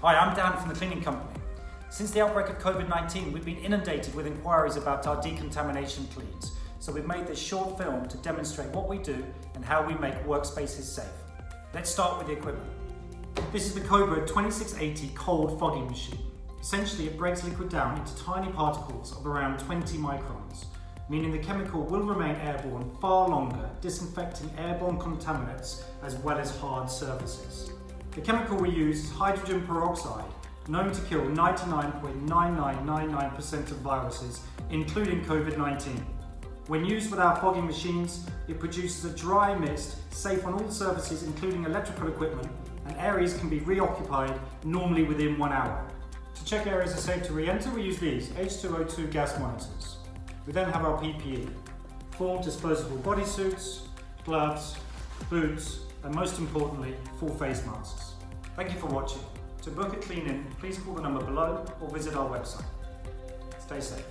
Hi, I'm Dan from the Kleaning Company. Since the outbreak of COVID-19, we've been inundated with inquiries about our decontamination cleans, so we've made this short film to demonstrate what we do and how we make workspaces safe. Let's start with the equipment. This is the Cobra 2680 cold fogging machine. Essentially, it breaks liquid down into tiny particles of around 20 microns, meaning the chemical will remain airborne far longer, disinfecting airborne contaminants as well as hard surfaces. The chemical we use is hydrogen peroxide, known to kill 99.9999% of viruses, including COVID-19. When used with our fogging machines, it produces a dry mist safe on all surfaces, including electrical equipment, and areas can be reoccupied normally within 1 hour. To check areas are safe to re-enter, we use these H2O2 gas monitors. We then have our PPE, 4 disposable bodysuits, gloves, boots, and most importantly, full face masks. Thank you for watching. To book a clean-in, please call the number below or visit our website. Stay safe.